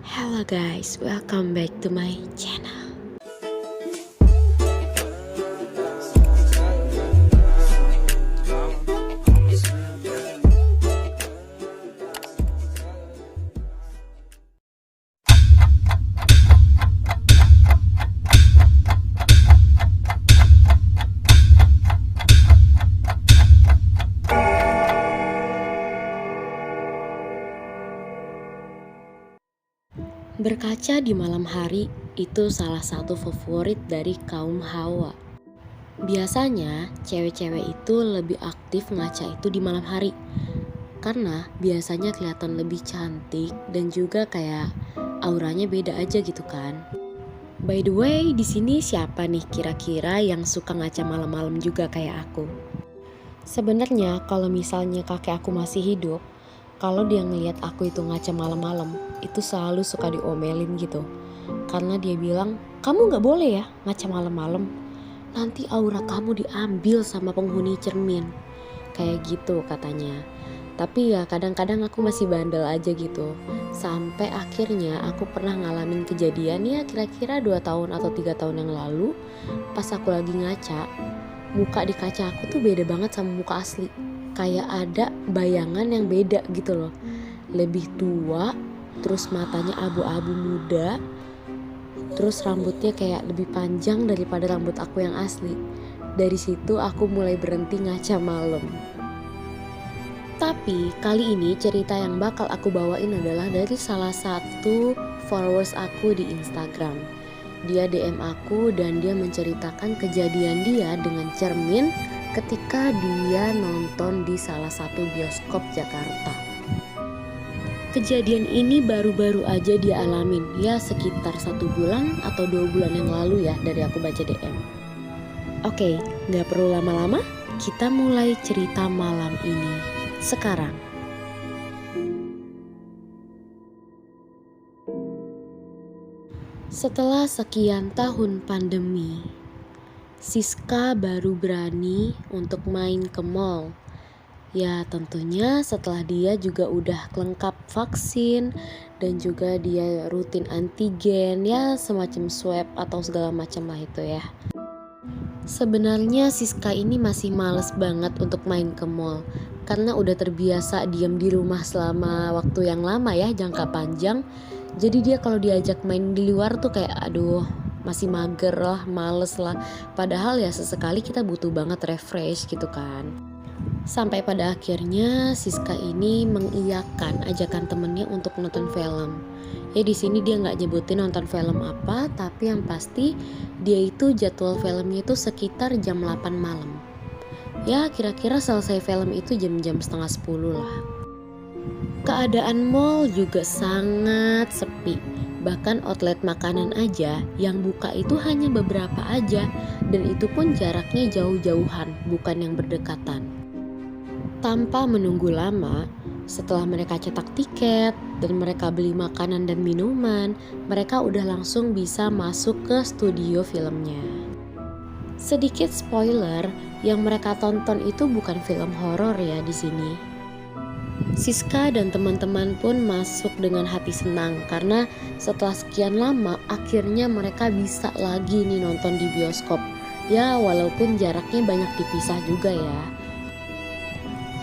Hello guys, welcome back to my channel. Berkaca di malam hari itu salah satu favorit dari kaum Hawa. Biasanya cewek-cewek itu lebih aktif ngaca itu di malam hari karena biasanya kelihatan lebih cantik dan juga kayak auranya beda aja gitu kan. By the way, di sini siapa nih kira-kira yang suka ngaca malam-malam juga kayak aku? Sebenarnya kalau misalnya kakek aku masih hidup, kalau dia ngelihat aku itu ngaca malam-malam, itu selalu suka diomelin gitu. Karena dia bilang, kamu gak boleh ya ngaca malam-malam. Nanti aura kamu diambil sama penghuni cermin. Kayak gitu katanya. Tapi ya kadang-kadang aku masih bandel aja gitu. Sampai akhirnya aku pernah ngalamin kejadian ya kira-kira 2 tahun atau 3 tahun yang lalu. Pas aku lagi ngaca, muka di kaca aku tuh beda banget sama muka asli. Kayak ada bayangan yang beda gitu loh. Lebih tua, terus matanya abu-abu muda, terus rambutnya kayak lebih panjang daripada rambut aku yang asli. Dari situ aku mulai berhenti ngaca malam. Tapi kali ini cerita yang bakal aku bawain adalah dari salah satu followers aku di Instagram. Dia DM aku dan dia menceritakan kejadian dia dengan cermin ketika dia nonton di salah satu bioskop Jakarta. Kejadian ini baru-baru aja dia alamin, ya sekitar 1 bulan atau 2 bulan yang lalu ya dari aku baca DM. Oke, gak perlu lama-lama, kita mulai cerita malam ini sekarang. Setelah sekian tahun pandemi, Siska baru berani untuk main ke mall. Ya tentunya setelah dia juga udah lengkap vaksin dan juga dia rutin antigen, ya semacam swab atau segala macam lah itu ya. Sebenarnya Siska ini masih males banget untuk main ke mall karena udah terbiasa diam di rumah selama waktu yang lama ya, jangka panjang. Jadi dia kalau diajak main di luar tuh kayak aduh masih mager lah, males lah. Padahal ya sesekali kita butuh banget refresh gitu kan. Sampai pada akhirnya Siska ini mengiyakan ajakan temennya untuk nonton film. Ya di sini dia nggak nyebutin nonton film apa, tapi yang pasti dia itu jadwal filmnya itu sekitar jam 8 malam. Ya kira-kira selesai film itu jam-jam setengah 10 lah. Keadaan mall juga sangat sepi. Bahkan outlet makanan aja yang buka itu hanya beberapa aja, dan itu pun jaraknya jauh-jauhan, bukan yang berdekatan. Tanpa menunggu lama, setelah mereka cetak tiket dan mereka beli makanan dan minuman, mereka udah langsung bisa masuk ke studio filmnya. Sedikit spoiler, yang mereka tonton itu bukan film horor ya di sini. Siska dan teman-teman pun masuk dengan hati senang karena setelah sekian lama akhirnya mereka bisa lagi nih nonton di bioskop. Ya walaupun jaraknya banyak dipisah juga ya.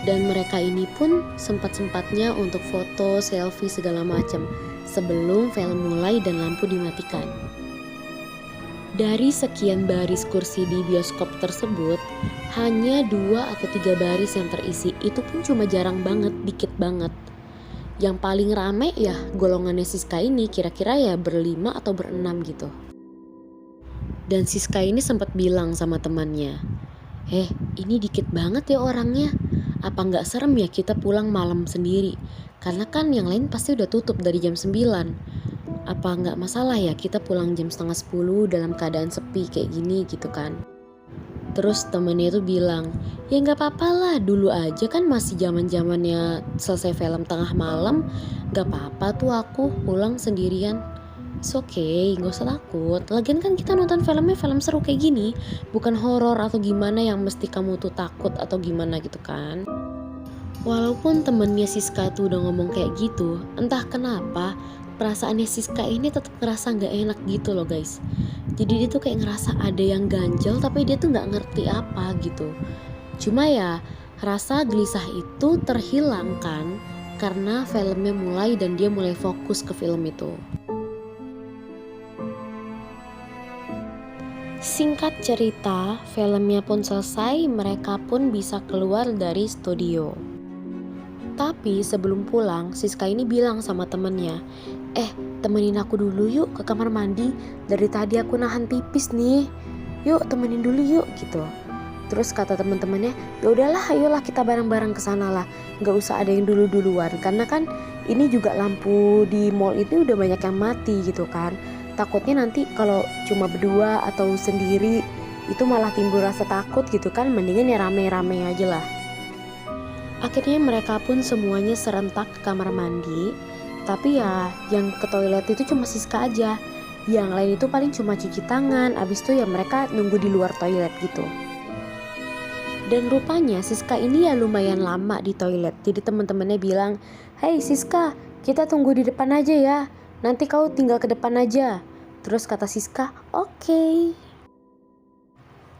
Dan mereka ini pun sempat-sempatnya untuk foto, selfie segala macam sebelum film mulai dan lampu dimatikan. Dari sekian baris kursi di bioskop tersebut, hanya 2 atau 3 baris yang terisi, itu pun cuma jarang banget, dikit banget. Yang paling rame ya golongannya Siska ini, kira-kira ya ber-5 atau ber-6 gitu. Dan Siska ini sempat bilang sama temannya, ini dikit banget ya orangnya. Apa gak serem ya kita pulang malam sendiri? Karena kan yang lain pasti udah tutup dari jam 9. Apa gak masalah ya kita pulang jam setengah 10 dalam keadaan sepi kayak gini gitu kan. Terus temennya itu bilang, ya gak apa-apa lah, dulu aja kan masih zaman-zamannya selesai film tengah malam, gak apa-apa tuh aku pulang sendirian. It's okay, gak usah takut. Lagian kan kita nonton filmnya film seru kayak gini, bukan horor atau gimana yang mesti kamu tuh takut atau gimana gitu kan. Walaupun temennya Siska tuh udah ngomong kayak gitu, entah kenapa perasaannya Siska ini tetap ngerasa gak enak gitu loh guys. Jadi dia tuh kayak ngerasa ada yang ganjel tapi dia tuh gak ngerti apa gitu. Cuma ya rasa gelisah itu terhilangkan karena filmnya mulai dan dia mulai fokus ke film itu. Singkat cerita, filmnya pun selesai, mereka pun bisa keluar dari studio. Tapi sebelum pulang, Siska ini bilang sama temennya, temenin aku dulu yuk ke kamar mandi. Dari tadi aku nahan pipis nih. Yuk temenin dulu yuk gitu. Terus kata teman-temannya, ya udahlah, ayolah kita bareng-bareng ke sana lah. Nggak usah ada yang duluan karena kan ini juga lampu di mall itu udah banyak yang mati gitu kan. Takutnya nanti kalau cuma berdua atau sendiri itu malah timbul rasa takut gitu kan. Mendingan ya rame-rame aja lah. Akhirnya mereka pun semuanya serentak ke kamar mandi. Tapi ya yang ke toilet itu cuma Siska aja. Yang lain itu paling cuma cuci tangan. Abis itu ya mereka nunggu di luar toilet gitu. Dan rupanya Siska ini ya lumayan lama di toilet. Jadi teman-temannya bilang, "Hey Siska, kita tunggu di depan aja ya. Nanti kau tinggal ke depan aja." Terus kata Siska, "Oke."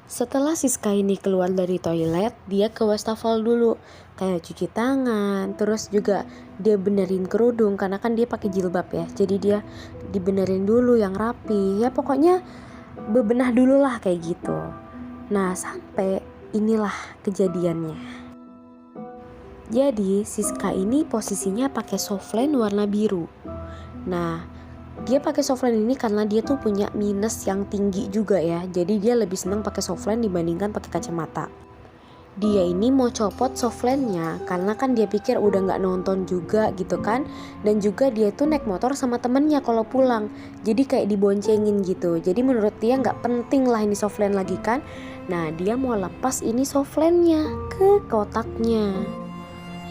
Setelah Siska ini keluar dari toilet, dia ke wastafel dulu. Kayak cuci tangan, terus juga dia benerin kerudung karena kan dia pakai jilbab ya. Jadi dia dibenerin dulu yang rapi. Ya pokoknya bebenah dulu lah kayak gitu. Nah sampai inilah kejadiannya. Jadi Siska ini posisinya pakai softline warna biru. Nah dia pakai softline ini karena dia tuh punya minus yang tinggi juga ya. Jadi dia lebih senang pakai softline dibandingkan pakai kacamata. Dia ini mau copot softline-nya karena kan dia pikir udah gak nonton juga gitu kan. Dan juga dia tuh naik motor sama temennya kalau pulang. Jadi kayak diboncengin gitu. Jadi menurut dia gak penting lah ini softline lagi kan. Nah dia mau lepas ini softline-nya ke kotaknya.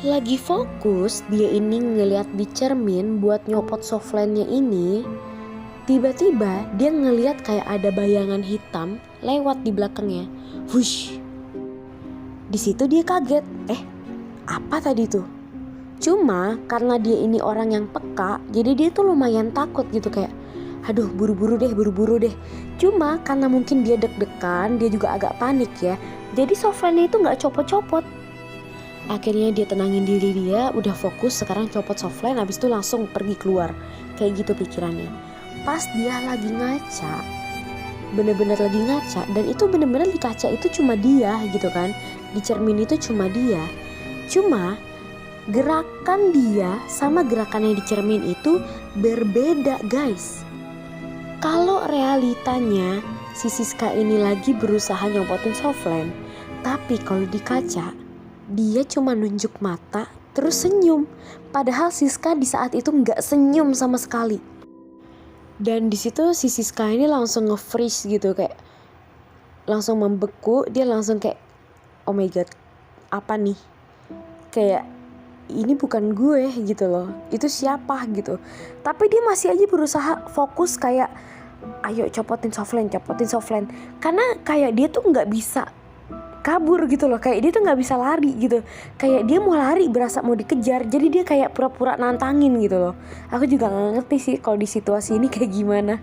Lagi fokus dia ini ngeliat di cermin buat nyopot softline-nya ini. Tiba-tiba dia ngeliat kayak ada bayangan hitam lewat di belakangnya. Wush. Di situ dia kaget. Apa tadi tuh? Cuma karena dia ini orang yang peka, jadi dia tuh lumayan takut gitu kayak, aduh buru-buru deh. Cuma karena mungkin dia deg-degan, dia juga agak panik ya. Jadi softline-nya itu nggak copot-copot. Akhirnya dia tenangin diri dia, udah fokus sekarang copot softline, habis itu langsung pergi keluar. Kayak gitu pikirannya. Pas dia lagi ngaca, bener-bener lagi ngaca, dan itu bener-bener di kaca itu cuma dia gitu kan. Di cermin itu cuma dia. Cuma gerakan dia sama gerakan yang di cermin itu berbeda guys. Kalau realitanya si Siska ini lagi berusaha nyopotin softline, tapi kalau di kaca dia cuma nunjuk mata terus senyum. Padahal Siska di saat itu nggak senyum sama sekali. Dan di situ si Siska ini langsung nge-freeze gitu, kayak langsung membeku. Dia langsung kayak, oh my god, apa nih? Kayak ini bukan gue gitu loh. Itu siapa gitu. Tapi dia masih aja berusaha fokus kayak, ayo copotin softline. Karena kayak dia tuh nggak bisa kabur gitu loh, kayak dia tuh nggak bisa lari gitu, kayak dia mau lari berasa mau dikejar, jadi dia kayak pura-pura nantangin gitu loh. Aku juga nggak ngerti sih kalau di situasi ini kayak gimana.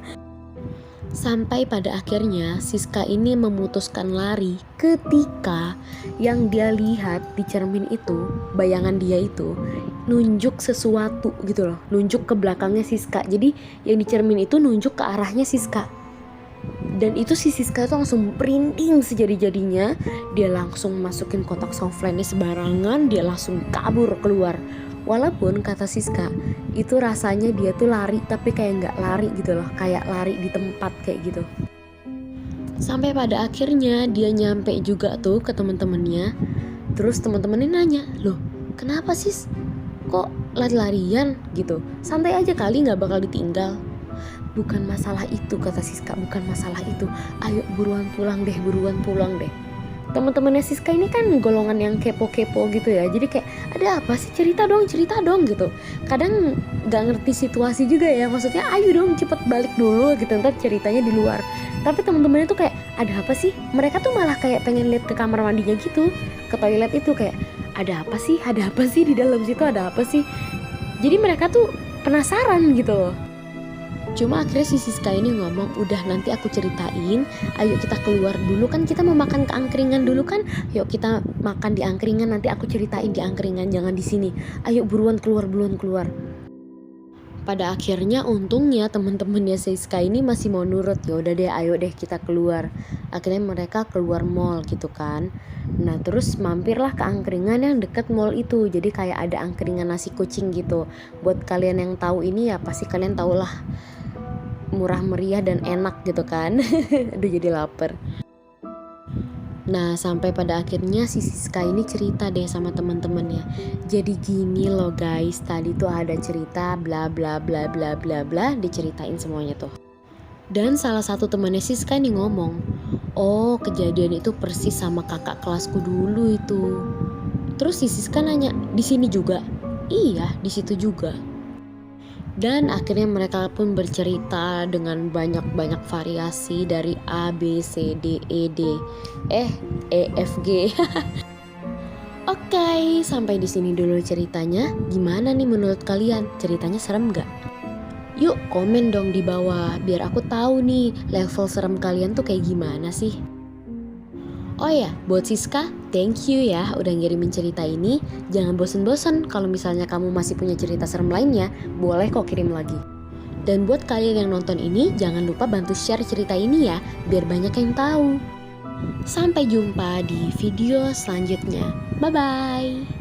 Sampai pada akhirnya Siska ini memutuskan lari ketika yang dia lihat di cermin itu, bayangan dia itu nunjuk sesuatu gitu loh, nunjuk ke belakangnya Siska. Jadi yang di cermin itu nunjuk ke arahnya Siska. Dan itu si Siska tuh langsung merinding sejadi-jadinya. Dia langsung masukin kotak softline-nya sembarangan, dia langsung kabur keluar. Walaupun kata Siska itu rasanya dia tuh lari tapi kayak gak lari gitu loh, kayak lari di tempat kayak gitu. Sampai pada akhirnya dia nyampe juga tuh ke teman-temannya. Terus teman-temannya nanya, loh kenapa sis? Kok lari-larian gitu? Santai aja kali, gak bakal ditinggal. Bukan masalah itu kata Siska, bukan masalah itu. Ayo buruan pulang deh. Teman-temannya Siska ini kan golongan yang kepo-kepo gitu ya. Jadi kayak ada apa sih, cerita dong gitu. Kadang gak ngerti situasi juga ya. Maksudnya ayo dong cepet balik dulu gitu, ntar ceritanya di luar. Tapi teman-temannya tuh kayak ada apa sih? Mereka tuh malah kayak pengen lihat ke kamar mandinya gitu, ke toilet itu, kayak ada apa sih di dalam situ, ada apa sih? Jadi mereka tuh penasaran gitu loh. Cuma akhirnya si Siska ini ngomong, udah nanti aku ceritain, ayo kita keluar dulu, kan kita mau makan ke angkringan dulu kan, yuk kita makan di angkringan, nanti aku ceritain di angkringan, jangan di sini, ayo buruan keluar. Pada akhirnya untungnya teman-temannya Siska ini masih mau nurut, ya udah deh ayo deh kita keluar. Akhirnya mereka keluar mall gitu kan. Nah terus mampirlah ke angkringan yang deket mall itu. Jadi kayak ada angkringan nasi kucing gitu. Buat kalian yang tahu ini ya pasti kalian tahu lah, murah meriah dan enak gitu kan. Aduh jadi lapar. Nah sampai pada akhirnya si Siska ini cerita deh sama teman-temannya. Jadi gini loh guys, tadi tuh ada cerita bla bla bla bla bla bla, diceritain semuanya tuh. Dan salah satu temannya Siska ini ngomong, oh kejadian itu persis sama kakak kelasku dulu itu. Terus si Siska nanya, di sini juga? Iya, di situ juga. Dan akhirnya mereka pun bercerita dengan banyak variasi dari A, B, C, D, E, D, E, F, G. Oke, sampai di sini dulu ceritanya. Gimana nih menurut kalian? Ceritanya serem gak? Yuk komen dong di bawah, biar aku tahu nih level serem kalian tuh kayak gimana sih. Oh ya, buat Siska, thank you ya udah ngirimin cerita ini. Jangan bosen-bosen, kalau misalnya kamu masih punya cerita serem lainnya, boleh kok kirim lagi. Dan buat kalian yang nonton ini, jangan lupa bantu share cerita ini ya, biar banyak yang tahu. Sampai jumpa di video selanjutnya. Bye-bye.